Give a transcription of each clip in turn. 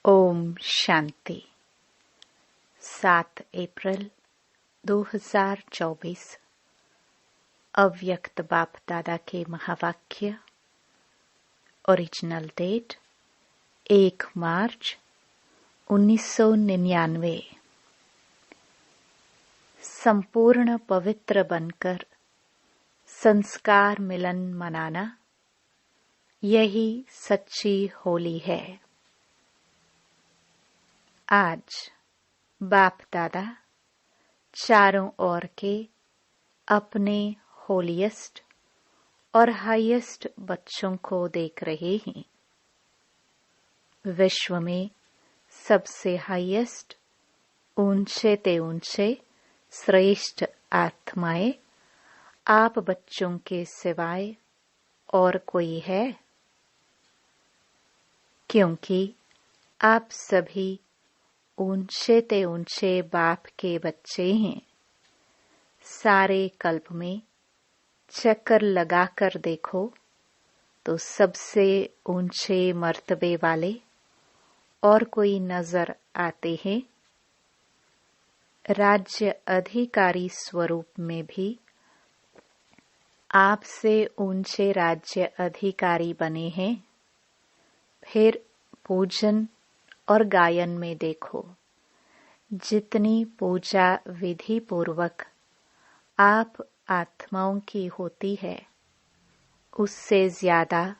ओम शांति। 7 अप्रैल 2024 अव्यक्त बाप दादा के महावाक्य। ओरिजिनल डेट 1 मार्च 1999। संपूर्ण पवित्र बनकर संस्कार मिलन मनाना, यही सच्ची होली है। आज बाप दादा चारों ओर के अपने होलीएस्ट और हाईएस्ट बच्चों को देख रहे हैं। विश्व में सबसे हाईएस्ट, ऊंचे ते ऊंचे श्रेष्ठ आत्माएं आप बच्चों के सिवाय और कोई है? क्योंकि आप सभी ऊंचे ते ऊंचे बाप के बच्चे हैं। सारे कल्प में चक्कर लगाकर देखो तो सबसे ऊंचे मर्तबे वाले और कोई नजर आते हैं? राज्य अधिकारी स्वरूप में भी आपसे ऊंचे राज्य अधिकारी बने हैं। फिर पूजन और गायन में देखो, जितनी पूजा विधि पूर्वक आप आत्माओं की होती है, उससे ज्यादा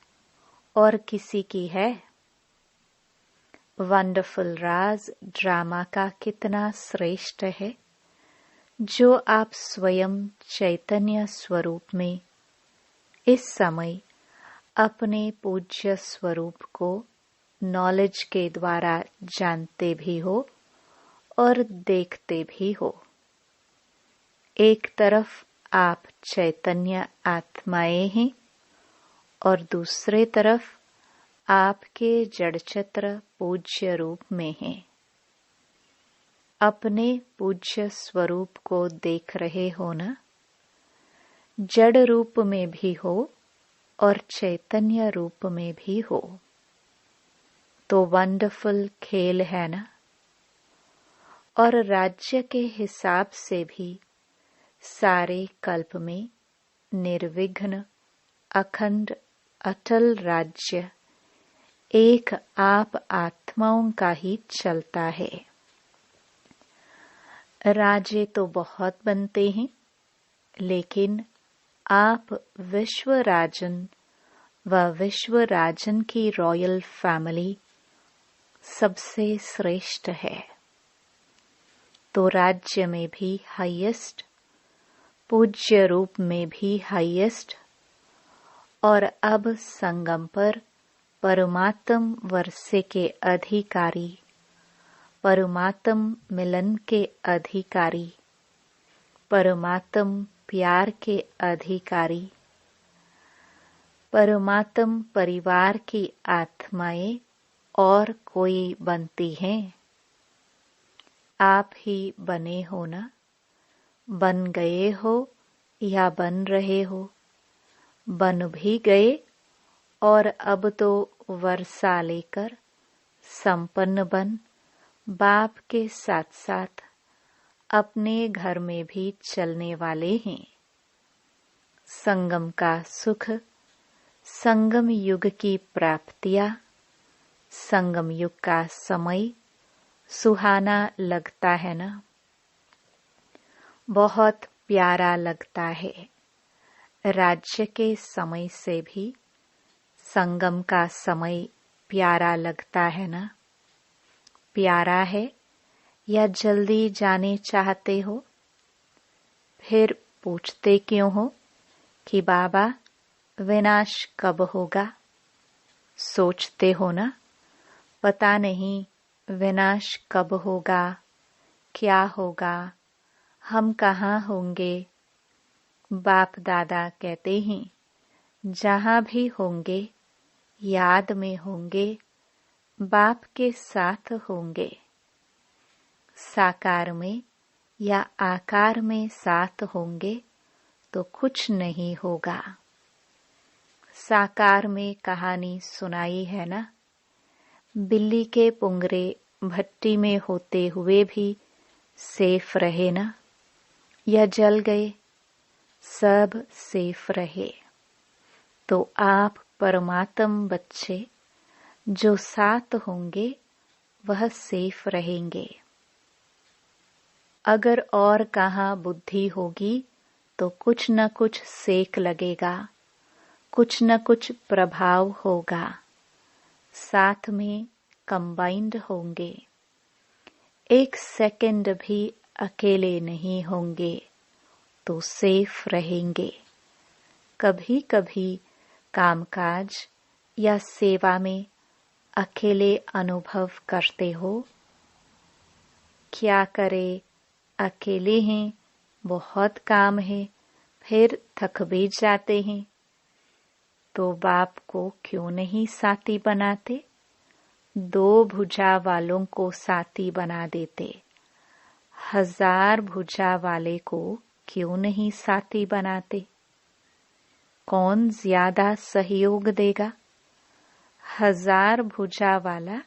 और किसी की है? वंडरफुल राज ड्रामा का कितना श्रेष्ठ है, जो आप स्वयं चैतन्य स्वरूप में इस समय अपने पूज्य स्वरूप को नॉलेज के द्वारा जानते भी हो और देखते भी हो। एक तरफ आप चैतन्य आत्माएं हैं और दूसरे तरफ आपके जड़चित्र पूज्य रूप में हैं। अपने पूज्य स्वरूप को देख रहे हो ना? जड़ रूप में भी हो और चैतन्य रूप में भी हो। तो वंडरफुल खेल है ना? और राज्य के हिसाब से भी सारे कल्प में निर्विघ्न अखंड अटल राज्य एक आप आत्माओं का ही चलता है। राजे तो बहुत बनते हैं, लेकिन आप विश्व राजन व विश्व राजन की रॉयल फैमिली सबसे श्रेष्ठ है। तो राज्य में भी हाईएस्ट, पूज्य रूप में भी हाईएस्ट, और अब संगम पर परमात्म वर्षे के अधिकारी, परमात्म मिलन के अधिकारी, परमात्म प्यार के अधिकारी, परमात्म परिवार की आत्माएं और कोई बनती हैं? आप ही बने हो ना? बन गए हो या बन रहे हो? बन भी गए और अब तो वर्षा लेकर संपन्न बन बाप के साथ साथ अपने घर में भी चलने वाले हैं। संगम का सुख, संगम युग की प्राप्तियां, संगम युग का समय सुहाना लगता है ना? बहुत प्यारा लगता है। राज्य के समय से भी संगम का समय प्यारा लगता है ना? प्यारा है या जल्दी जाने चाहते हो? फिर पूछते क्यों हो कि बाबा विनाश कब होगा? सोचते हो ना, पता नहीं विनाश कब होगा, क्या होगा, हम कहाँ होंगे? बाप दादा कहते हैं, जहाँ भी होंगे याद में होंगे, बाप के साथ होंगे। साकार में या आकार में साथ होंगे तो कुछ नहीं होगा। साकार में कहानी सुनाई है ना? बिल्ली के पुंगरे भट्टी में होते हुए भी सेफ रहे ना, या जल गए, सब सेफ रहे। तो आप परमात्म बच्चे जो साथ होंगे वह सेफ रहेंगे। अगर और कहाँ बुद्धि होगी तो कुछ न कुछ सेक लगेगा, कुछ न कुछ प्रभाव होगा, साथ में कंबाइंड होंगे। एक सेकंड भी अकेले नहीं होंगे तो सेफ रहेंगे। कभी कभी कामकाज या सेवा में अकेले अनुभव करते हो। क्या करे, अकेले हैं, बहुत काम है, फिर थक भी जाते हैं। तो बाप को क्यों नहीं साथी बनाते? 2 भुजा वालों को साथी बना देते। 1000 भुजा वाले को क्यों नहीं साथी बनाते? कौन ज्यादा सहयोग देगा, 1000 भुजा वाला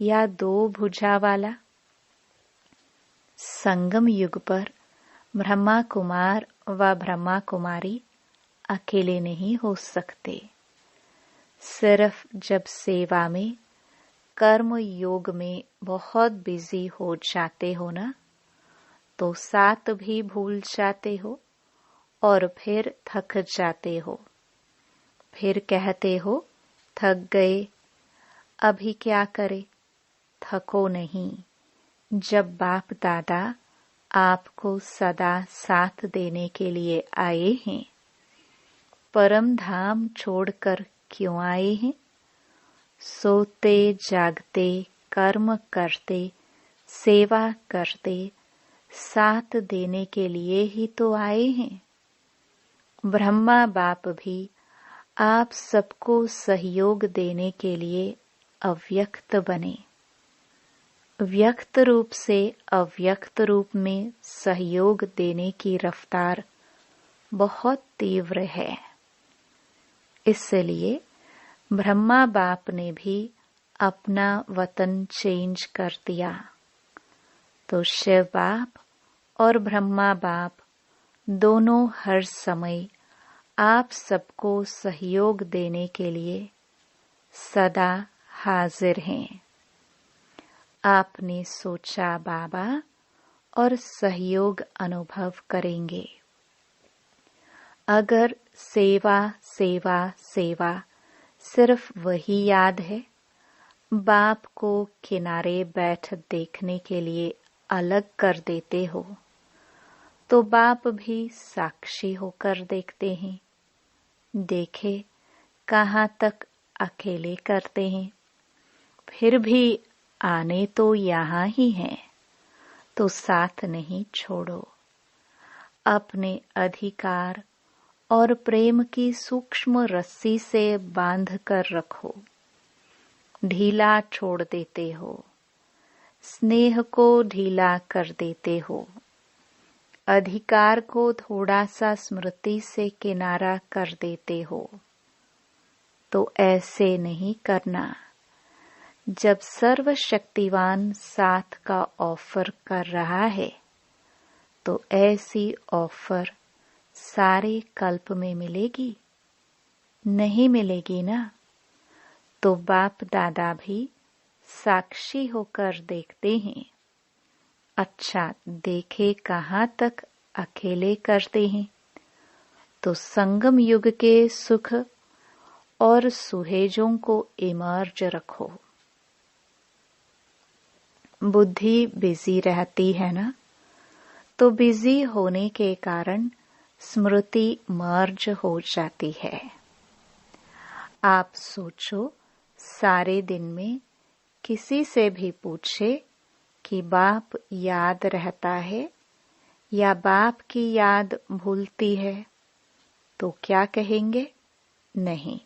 या 2 भुजा वाला? संगम युग पर ब्रह्मा कुमार व ब्रह्मा कुमारी अकेले नहीं हो सकते। सिर्फ जब सेवा में, कर्म योग में बहुत बिजी हो जाते हो ना, तो साथ भी भूल जाते हो और फिर थक जाते हो। फिर कहते हो थक गए, अभी क्या करे? थको नहीं। जब बाप दादा आपको सदा साथ देने के लिए आए हैं, परम धाम छोड़कर क्यों आए हैं? सोते जागते, कर्म करते, सेवा करते, साथ देने के लिए ही तो आए हैं। ब्रह्मा बाप भी आप सबको सहयोग देने के लिए अव्यक्त बने। व्यक्त रूप से अव्यक्त रूप में सहयोग देने की रफ्तार बहुत तीव्र है। इसलिए ब्रह्मा बाप ने भी अपना वतन चेंज कर दिया। तो शिव बाप और ब्रह्मा बाप दोनों हर समय आप सबको सहयोग देने के लिए सदा हाजिर हैं। आपने सोचा बाबा और सहयोग अनुभव करेंगे। अगर सेवा सेवा सेवा सिर्फ वही याद है, बाप को किनारे बैठ देखने के लिए अलग कर देते हो, तो बाप भी साक्षी होकर देखते हैं। देखे कहाँ तक अकेले करते हैं, फिर भी आने तो यहाँ ही हैं, तो साथ नहीं छोड़ो। अपने अधिकार और प्रेम की सूक्ष्म रस्सी से बांध कर रखो। ढीला छोड़ देते हो, स्नेह को ढीला कर देते हो, अधिकार को थोड़ा सा स्मृति से किनारा कर देते हो। तो ऐसे नहीं करना। जब सर्वशक्तिवान साथ का ऑफर कर रहा है, तो ऐसी ऑफर सारे कल्प में मिलेगी? नहीं मिलेगी ना। तो बाप दादा भी साक्षी होकर देखते हैं। अच्छा, देखे कहाँ तक अकेले करते हैं। तो संगम युग के सुख और सुहेजों को इमर्ज रखो। बुद्धि बिजी रहती है ना, तो बिजी होने के कारण स्मृति मर्ज हो जाती है। आप सोचो, सारे दिन में किसी से भी पूछे कि बाप याद रहता है या बाप की याद भूलती है, तो क्या कहेंगे? नहीं,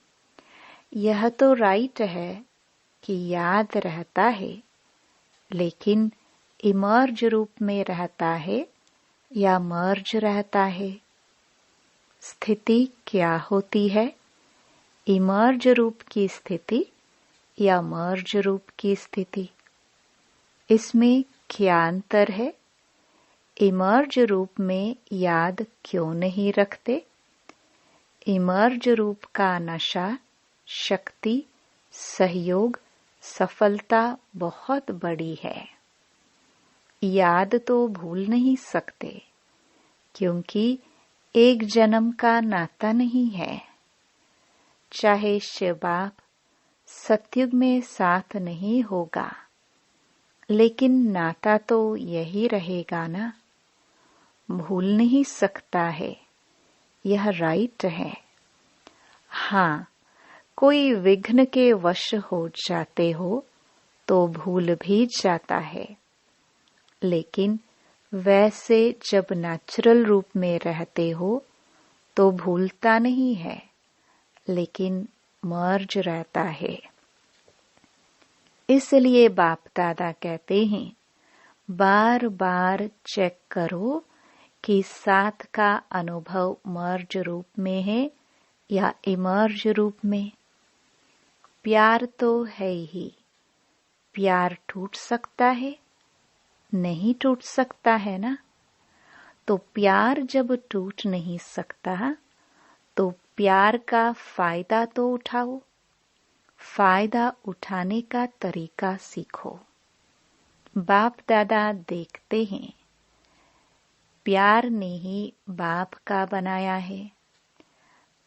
यह तो राइट है कि याद रहता है, लेकिन इमर्ज रूप में रहता है या मर्ज रहता है? स्थिति क्या होती है? इमर्ज रूप की स्थिति या मर्ज रूप की स्थिति, इसमें क्या अंतर है? इमर्ज रूप में याद क्यों नहीं रखते? इमर्ज रूप का नशा, शक्ति, सहयोग, सफलता बहुत बड़ी है। याद तो भूल नहीं सकते, क्योंकि एक जन्म का नाता नहीं है। चाहे शिव बाप सतयुग में साथ नहीं होगा, लेकिन नाता तो यही रहेगा ना। भूल नहीं सकता है, यह राइट है। हाँ, कोई विघ्न के वश हो जाते हो तो भूल भी जाता है, लेकिन वैसे जब नेचुरल रूप में रहते हो तो भूलता नहीं है, लेकिन मर्ज रहता है। इसलिए बाप दादा कहते हैं, बार बार चेक करो कि साथ का अनुभव मर्ज रूप में है या इमर्ज रूप में। प्यार तो है ही। प्यार टूट सकता है? नहीं टूट सकता है ना। तो प्यार जब टूट नहीं सकता, तो प्यार का फायदा तो उठाओ। फायदा उठाने का तरीका सीखो। बाप दादा देखते हैं, प्यार ने ही बाप का बनाया है।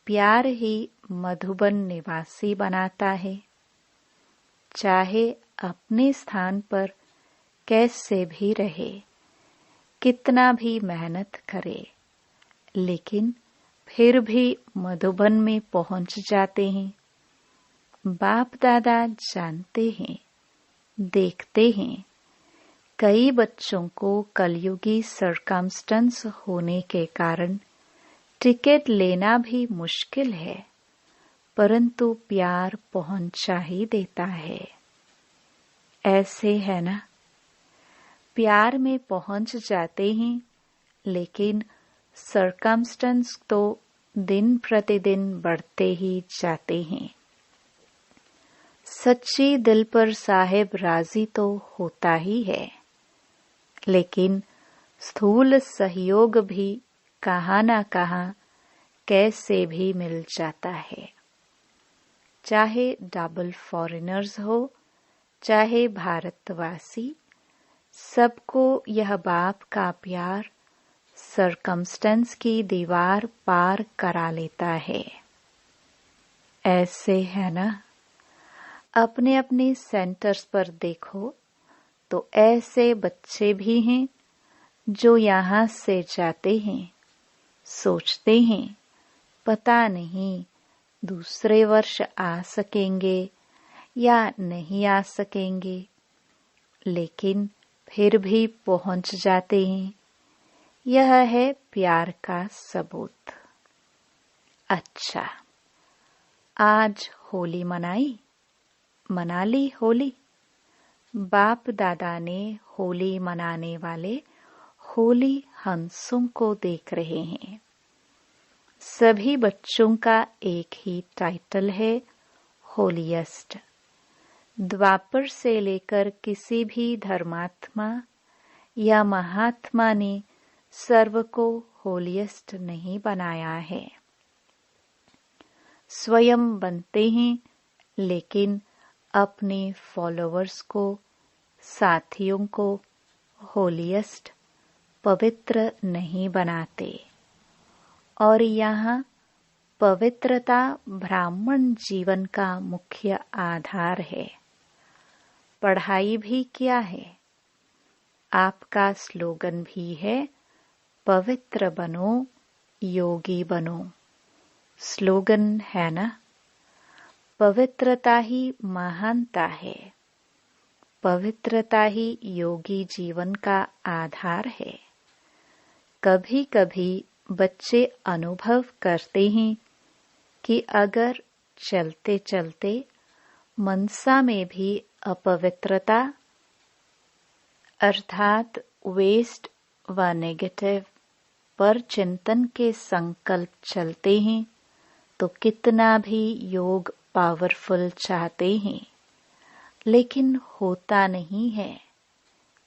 प्यार ही मधुबन निवासी बनाता है। चाहे अपने स्थान पर कैसे भी रहे, कितना भी मेहनत करे, लेकिन फिर भी मधुबन में पहुंच जाते हैं। बाप दादा जानते हैं, देखते हैं। कई बच्चों को कलयुगी सरकमस्टेंस होने के कारण टिकट लेना भी मुश्किल है, परंतु प्यार पहुंचा ही देता है। ऐसे है ना। प्यार में पहुंच जाते हैं, लेकिन सरकमस्टेंस तो दिन प्रतिदिन बढ़ते ही जाते हैं। सच्ची दिल पर साहिब राजी तो होता ही है, लेकिन स्थूल सहयोग भी कहाँ न कहाँ कैसे भी मिल जाता है। चाहे डबल फॉरेनर्स हो, चाहे भारतवासी, सबको यह बाप का प्यार सरकमस्टेंस की दीवार पार करा लेता है। ऐसे है ना। अपने अपने सेंटर्स पर देखो तो ऐसे बच्चे भी हैं जो यहाँ से जाते हैं, सोचते हैं पता नहीं दूसरे वर्ष आ सकेंगे या नहीं आ सकेंगे, लेकिन फिर भी पहुंच जाते हैं। यह है प्यार का सबूत। अच्छा, आज होली मना ली होली। बाप दादा ने होली मनाने वाले होली हंसों को देख रहे हैं। सभी बच्चों का एक ही टाइटल है, होलीएस्ट। द्वापर से लेकर किसी भी धर्मात्मा या महात्मा ने सर्व को होलीएस्ट नहीं बनाया है। स्वयं बनते हैं, लेकिन अपने फॉलोअर्स को, साथियों को होलीएस्ट, पवित्र नहीं बनाते। और यहाँ पवित्रता ब्राह्मण जीवन का मुख्य आधार है। पढ़ाई भी क्या है? आपका स्लोगन भी है, पवित्र बनो, योगी बनो। स्लोगन है ना। पवित्रता ही महानता है। पवित्रता ही योगी जीवन का आधार है। कभी कभी बच्चे अनुभव करते हैं कि अगर चलते चलते मनसा में भी अपवित्रता अर्थात वेस्ट व नेगेटिव पर चिंतन के संकल्प चलते हैं, तो कितना भी योग पावरफुल चाहते हैं, लेकिन होता नहीं है,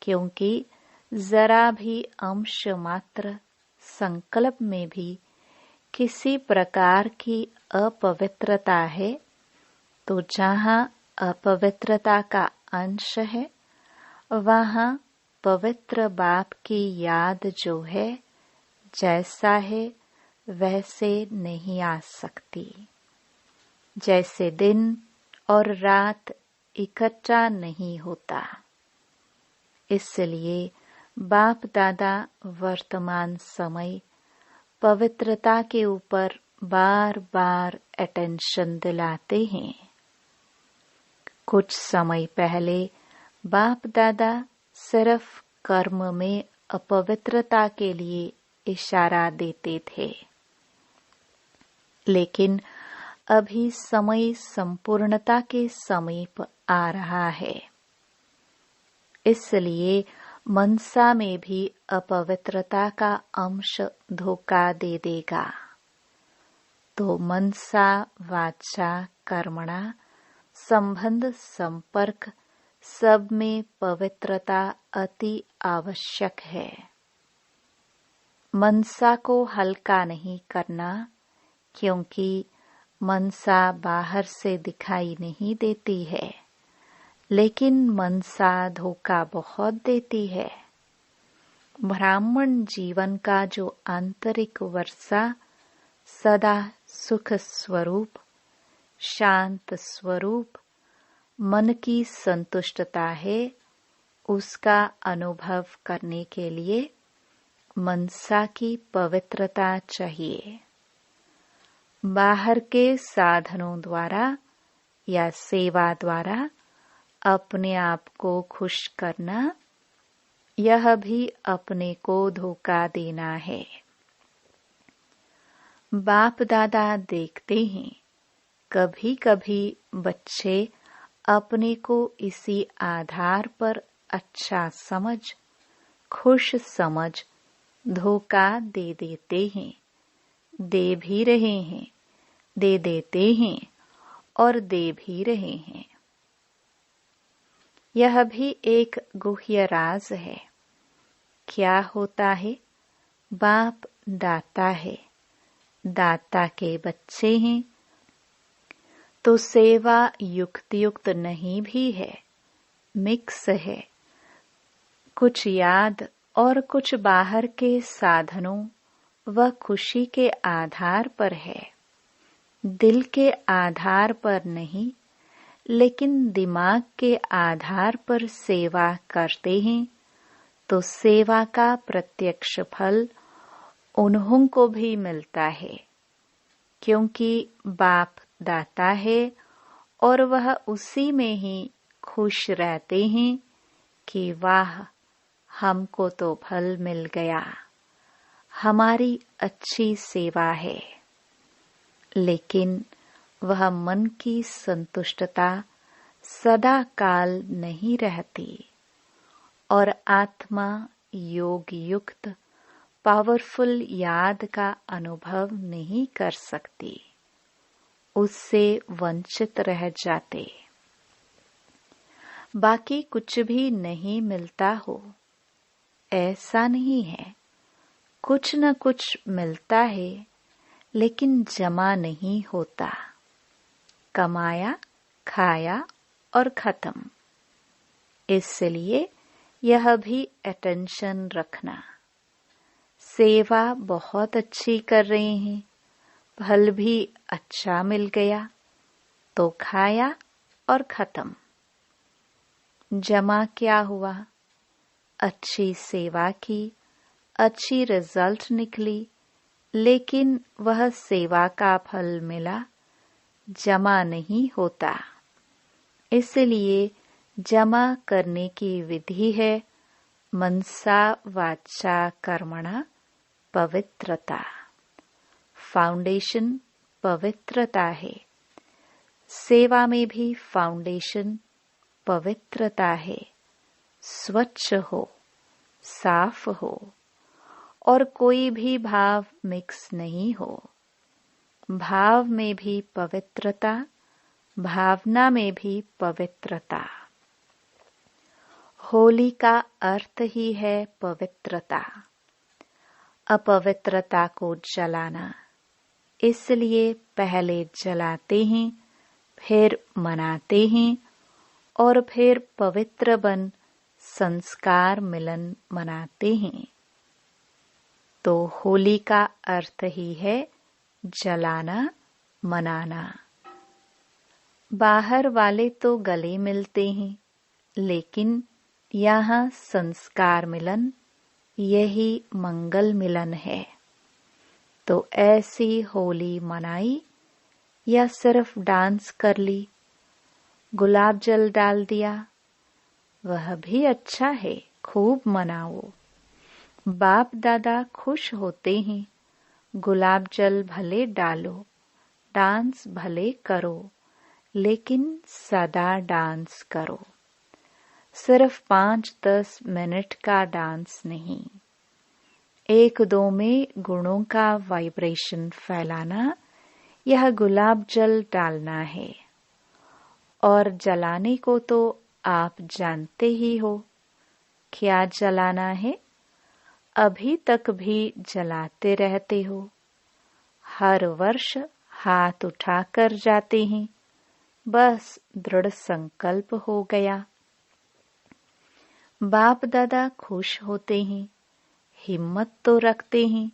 क्योंकि जरा भी अंश मात्र संकल्प में भी किसी प्रकार की अपवित्रता है, तो जहाँ अपवित्रता का अंश है वहाँ पवित्र बाप की याद जो है जैसा है वैसे नहीं आ सकती। जैसे दिन और रात इकट्ठा नहीं होता। इसलिए बाप दादा वर्तमान समय पवित्रता के ऊपर बार बार अटेंशन दिलाते हैं। कुछ समय पहले बाप दादा सिर्फ कर्म में अपवित्रता के लिए इशारा देते थे, लेकिन अभी समय संपूर्णता के समीप आ रहा है। इसलिए मनसा में भी अपवित्रता का अंश धोखा दे देगा। तो मनसा वाचा कर्मणा संबंध संपर्क सब में पवित्रता अति आवश्यक है। मनसा को हल्का नहीं करना, क्योंकि मनसा बाहर से दिखाई नहीं देती है, लेकिन मनसा धोखा बहुत देती है। ब्राह्मण जीवन का जो आंतरिक वर्षा सदा सुख स्वरूप, शांत स्वरूप, मन की संतुष्टता है, उसका अनुभव करने के लिए मनसा की पवित्रता चाहिए। बाहर के साधनों द्वारा या सेवा द्वारा अपने आप को खुश करना, यह भी अपने को धोखा देना है। बाप दादा देखते हैं, कभी कभी बच्चे अपने को इसी आधार पर अच्छा समझ, खुश समझ धोखा दे देते हैं, दे भी रहे हैं, दे देते हैं और दे भी रहे हैं। यह भी एक गुह्य राज है। क्या होता है? बाप दाता है, दाता के बच्चे हैं, तो सेवा युक्त युक्त नहीं भी है, मिक्स है। कुछ याद और कुछ बाहर के साधनों व खुशी के आधार पर है, दिल के आधार पर नहीं, लेकिन दिमाग के आधार पर सेवा करते हैं, तो सेवा का प्रत्यक्ष फल उन्हों को भी मिलता है, क्योंकि बाप दाता है और वह उसी में ही खुश रहते हैं कि वाह, हमको तो फल मिल गया, हमारी अच्छी सेवा है। लेकिन वह मन की संतुष्टता सदा काल नहीं रहती और आत्मा योग युक्त पावरफुल याद का अनुभव नहीं कर सकती, उससे वंचित रह जाते। बाकी कुछ भी नहीं मिलता हो, ऐसा नहीं है। कुछ न कुछ मिलता है, लेकिन जमा नहीं होता। कमाया, खाया और खत्म। इसलिए यह भी अटेंशन रखना। सेवा बहुत अच्छी कर रहे हैं, फल भी अच्छा मिल गया, तो खाया और खत्म। जमा क्या हुआ? अच्छी सेवा की, अच्छी रिजल्ट निकली, लेकिन वह सेवा का फल मिला, जमा नहीं होता। इसलिए जमा करने की विधि है मनसा वाचा कर्मणा पवित्रता। फाउंडेशन पवित्रता है। सेवा में भी फाउंडेशन पवित्रता है। स्वच्छ हो, साफ हो और कोई भी भाव मिक्स नहीं हो। भाव में भी पवित्रता, भावना में भी पवित्रता। होली का अर्थ ही है पवित्रता, अपवित्रता को जलाना। इसलिए पहले जलाते हैं, फिर मनाते हैं और फिर पवित्र बन संस्कार मिलन मनाते हैं। तो होली का अर्थ ही है जलाना, मनाना। बाहर वाले तो गले मिलते हैं, लेकिन यहाँ संस्कार मिलन, यही मंगल मिलन है। तो ऐसी होली मनाई या सिर्फ डांस कर ली, गुलाब जल डाल दिया, वह भी अच्छा है, खूब मनाओ। बाप दादा खुश होते हैं, गुलाब जल भले डालो, डांस भले करो, लेकिन सदा डांस करो। सिर्फ 5-10 मिनट का डांस नहीं, 1-2 में गुणों का वाइब्रेशन फैलाना, यह गुलाब जल डालना है। और जलाने को तो आप जानते ही हो, क्या जलाना है। अभी तक भी जलाते रहते हो, हर वर्ष हाथ उठाकर जाते हैं, बस दृढ़ संकल्प हो गया। बाप दादा खुश होते हैं, हिम्मत तो रखते हैं,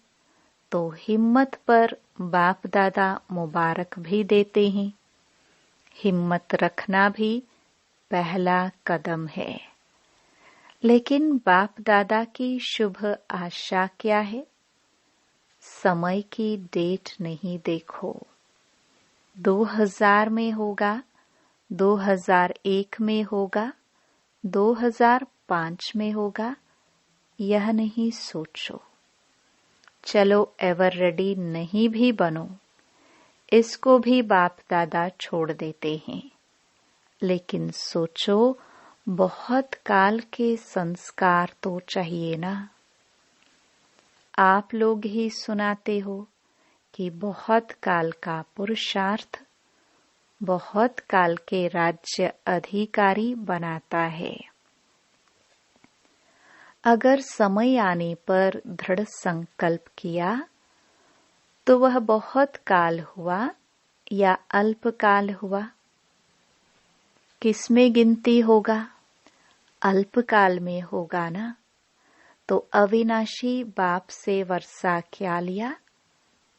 तो हिम्मत पर बाप दादा मुबारक भी देते हैं। हिम्मत रखना भी पहला कदम है। लेकिन बाप दादा की शुभ आशा क्या है? समय की डेट नहीं देखो, 2000 में होगा, 2001 में होगा, 2005 में होगा, यह नहीं सोचो। चलो एवर रेडी नहीं भी बनो, इसको भी बाप दादा छोड़ देते हैं। लेकिन सोचो, बहुत काल के संस्कार तो चाहिए ना। आप लोग ही सुनाते हो कि बहुत काल का पुरुषार्थ बहुत काल के राज्य अधिकारी बनाता है। अगर समय आने पर दृढ़ संकल्प किया तो वह बहुत काल हुआ या अल्पकाल हुआ, किसमें गिनती होगा? अल्पकाल में होगा ना। तो अविनाशी बाप से वर्षा क्या लिया?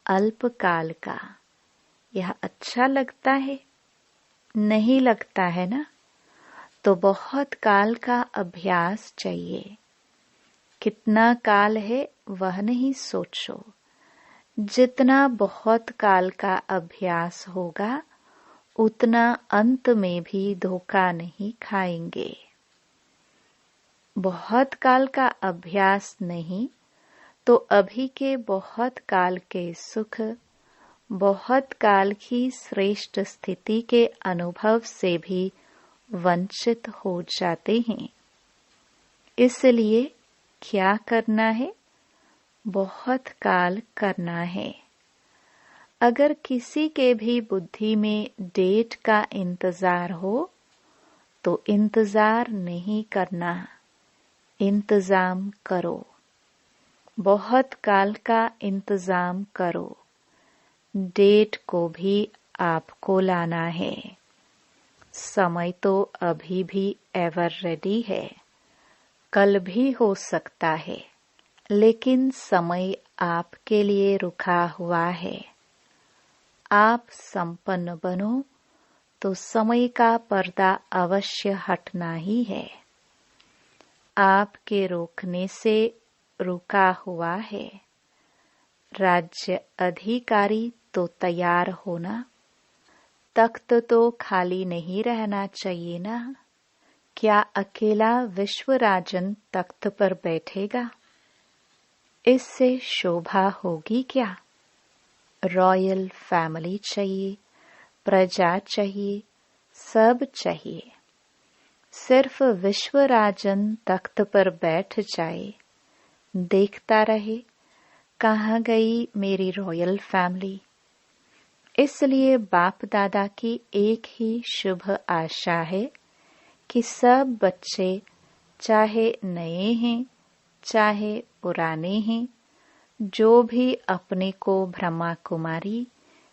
अल्पकाल का। यह अच्छा लगता है? नहीं लगता है ना। तो बहुत काल का अभ्यास चाहिए। कितना काल है वह नहीं सोचो, जितना बहुत काल का अभ्यास होगा उतना अंत में भी धोखा नहीं खाएंगे। बहुत काल का अभ्यास नहीं तो अभी के बहुत काल के सुख, बहुत काल की श्रेष्ठ स्थिति के अनुभव से भी वंचित हो जाते हैं। इसलिए क्या करना है? बहुत काल करना है। अगर किसी के भी बुद्धि में डेट का इंतजार हो तो इंतजार नहीं करना, इंतजाम करो। बहुत काल का इंतजाम करो। डेट को भी आपको लाना है। समय तो अभी भी एवर रेडी है, कल भी हो सकता है, लेकिन समय आपके लिए रुका हुआ है। आप संपन्न बनो तो समय का पर्दा अवश्य हटना ही है। आपके रोकने से रुका हुआ है। राज्य अधिकारी तो तैयार होना, तख्त तो खाली नहीं रहना चाहिए ना। क्या अकेला विश्वराजन तख्त पर बैठेगा? इससे शोभा होगी क्या? रॉयल फैमिली चाहिए, प्रजा चाहिए, सब चाहिए। सिर्फ विश्वराजन तख्त पर बैठ जाए, देखता रहे कहाँ गई मेरी रॉयल फैमिली। इसलिए बाप दादा की एक ही शुभ आशा है कि सब बच्चे चाहे नए हैं चाहे पुराने हैं, जो भी अपने को ब्रह्मा कुमारी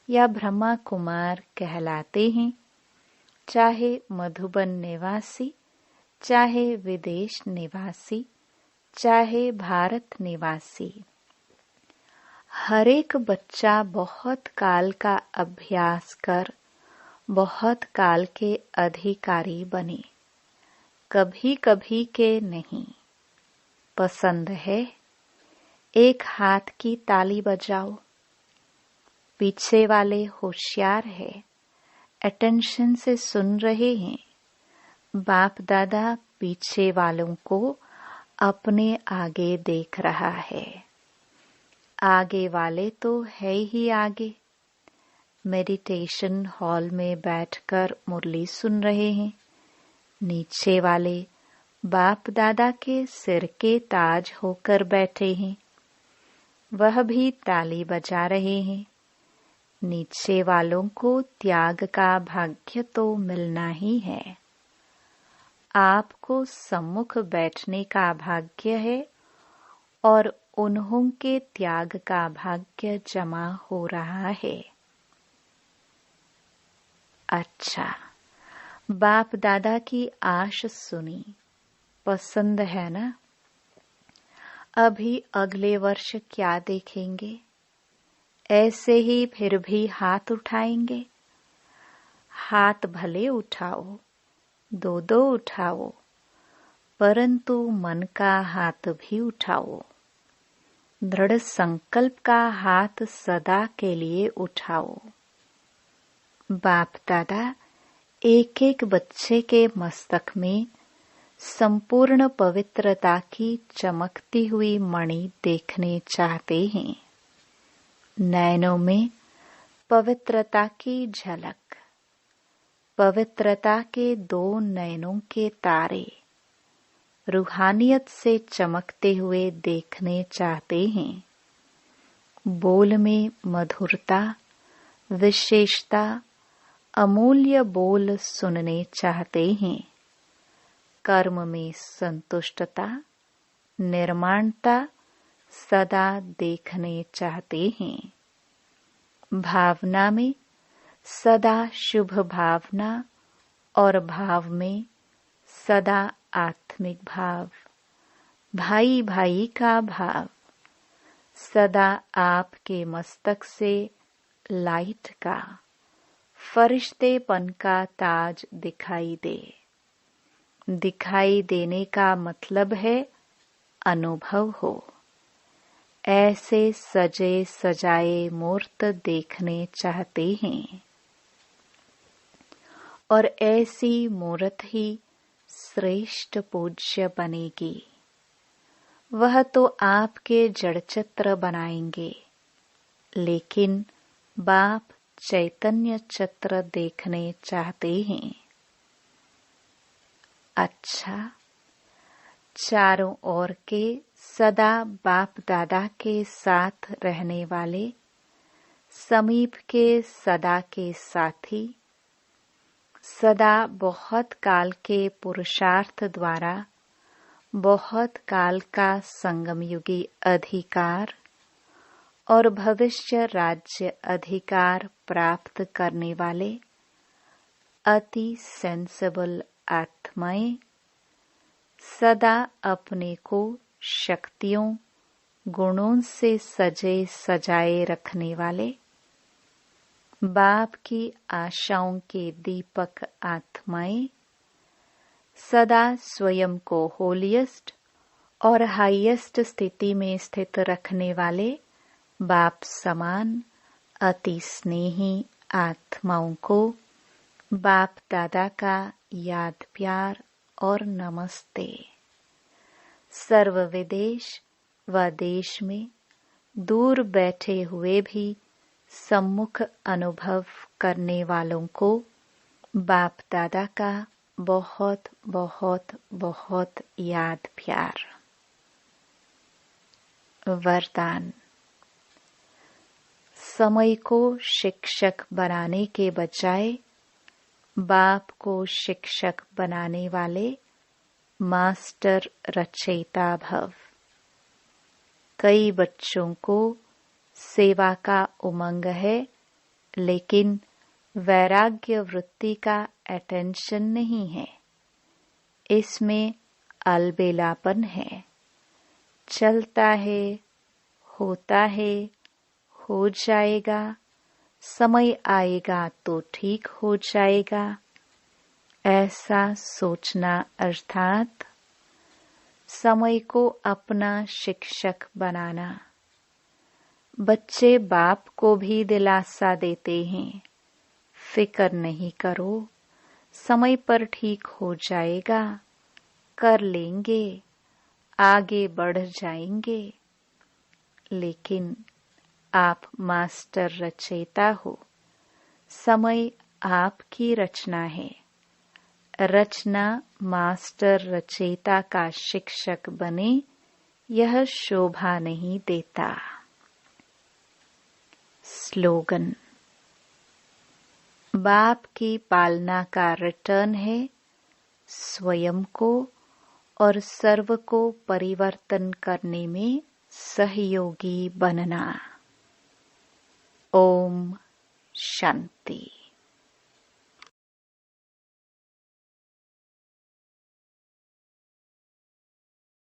या ब्रह्मा कुमार कहलाते हैं, चाहे मधुबन निवासी, चाहे विदेश निवासी, चाहे भारत निवासी, हर एक बच्चा बहुत काल का अभ्यास कर बहुत काल के अधिकारी बने, कभी कभी के नहीं। पसंद है? एक हाथ की ताली बजाओ। पीछे वाले होशियार है, अटेंशन से सुन रहे हैं। बाप दादा पीछे वालों को अपने आगे देख रहा है। आगे वाले तो है ही आगे। मेडिटेशन हॉल में बैठकर मुरली सुन रहे हैं। नीचे वाले बाप दादा के सिर के ताज होकर बैठे हैं, वह भी ताली बजा रहे हैं। नीचे वालों को त्याग का भाग्य तो मिलना ही है। आपको सम्मुख बैठने का भाग्य है और उन्हों के त्याग का भाग्य जमा हो रहा है। अच्छा, बाप दादा की आश सुनी, पसंद है ना? अभी अगले वर्ष क्या देखेंगे? ऐसे ही फिर भी हाथ उठाएंगे? हाथ भले उठाओ, दो दो उठाओ, परंतु मन का हाथ भी उठाओ। दृढ़ संकल्प का हाथ सदा के लिए उठाओ। बाप दादा एक एक बच्चे के मस्तक में संपूर्ण पवित्रता की चमकती हुई मणि देखने चाहते हैं। नयनों में पवित्रता की झलक, पवित्रता के दो नयनों के तारे रूहानियत से चमकते हुए देखने चाहते हैं। बोल में मधुरता, विशेषता, अमूल्य बोल सुनने चाहते हैं। कर्म में संतुष्टता, निर्माणता सदा देखने चाहते हैं। भावना में सदा शुभ भावना और भाव में सदा आत्मिक भाव, भाई भाई का भाव। सदा आपके मस्तक से लाइट का, फरिश्तेपन का ताज दिखाई दे। दिखाई देने का मतलब है अनुभव हो। ऐसे सजे सजाए मूर्त देखने चाहते हैं और ऐसी मूर्त ही श्रेष्ठ पूज्य बनेगी। वह तो आपके जड़चित्र बनाएंगे, लेकिन बाप चैतन्य चित्र देखने चाहते हैं। अच्छा, चारों ओर के सदा बाप दादा के साथ रहने वाले, समीप के सदा के साथी, सदा बहुत काल के पुरुषार्थ द्वारा बहुत काल का संगम युगी अधिकार और भविष्य राज्य अधिकार प्राप्त करने वाले अति सेंसिबल आत्माएं, सदा अपने को शक्तियों गुणों से सजे सजाए रखने वाले, बाप की आशाओं के दीपक आत्माएं, सदा स्वयं को होलिएस्ट और हाईएस्ट स्थिति में स्थित रखने वाले बाप समान अति स्नेही आत्माओं को बाप दादा का याद प्यार और नमस्ते। सर्व विदेश व देश में दूर बैठे हुए भी सम्मुख अनुभव करने वालों को बाप दादा का बहुत बहुत बहुत याद प्यार। वरदान। समय को शिक्षक बनाने के बजाय बाप को शिक्षक बनाने वाले मास्टर रचयिता भव। कई बच्चों को सेवा का उमंग है, लेकिन वैराग्य वृत्ति का अटेंशन नहीं है। इसमें अलबेलापन है। चलता है, होता है, हो जाएगा, समय आएगा तो ठीक हो जाएगा, ऐसा सोचना अर्थात समय को अपना शिक्षक बनाना। बच्चे बाप को भी दिलासा देते हैं, फिक्र नहीं करो, समय पर ठीक हो जाएगा, कर लेंगे, आगे बढ़ जाएंगे। लेकिन आप मास्टर रचयिता हो, समय आपकी रचना है। रचना मास्टर रचयिता का शिक्षक बने, यह शोभा नहीं देता। स्लोगन। बाप की पालना का रिटर्न है स्वयं को और सर्व को परिवर्तन करने में सहयोगी बनना। ओम शांति।